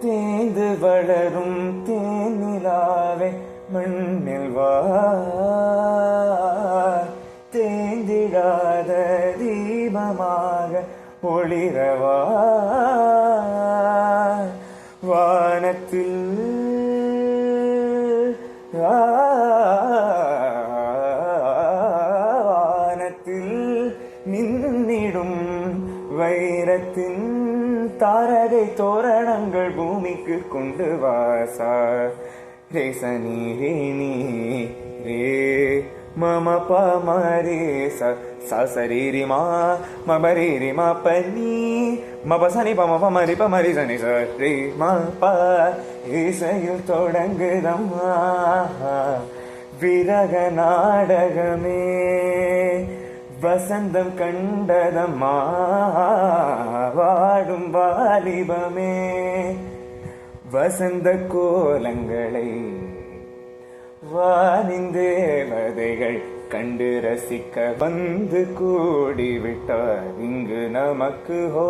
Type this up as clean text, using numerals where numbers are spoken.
தேந்து வளரும் தேனிலாவே மண்ணில் வா தேந்திடாத தீபமாக ஒளிரவா வானத்தில் வானத்தில் மின்னிடும் வைரத்தின் தாரகை தோரணங்கள் பூமிக்கு கொண்டு வாசா ரேசனி ரே நீ ரே மம பமரே சரி மா மபரி மா பனி மபசனி பம பமரி பமரி சனி சரி மா ப இசையில் தொடங்குதம்மா விரக நாடகமே வசந்தம் கண்டதம்மா வாடும் வாலிபமே வசந்த கோலங்களை வானிந்தேவதைகள் கண்டு ரசிக்க வந்து கூடிவிட்டார் இங்கு நமக்கு ஹோ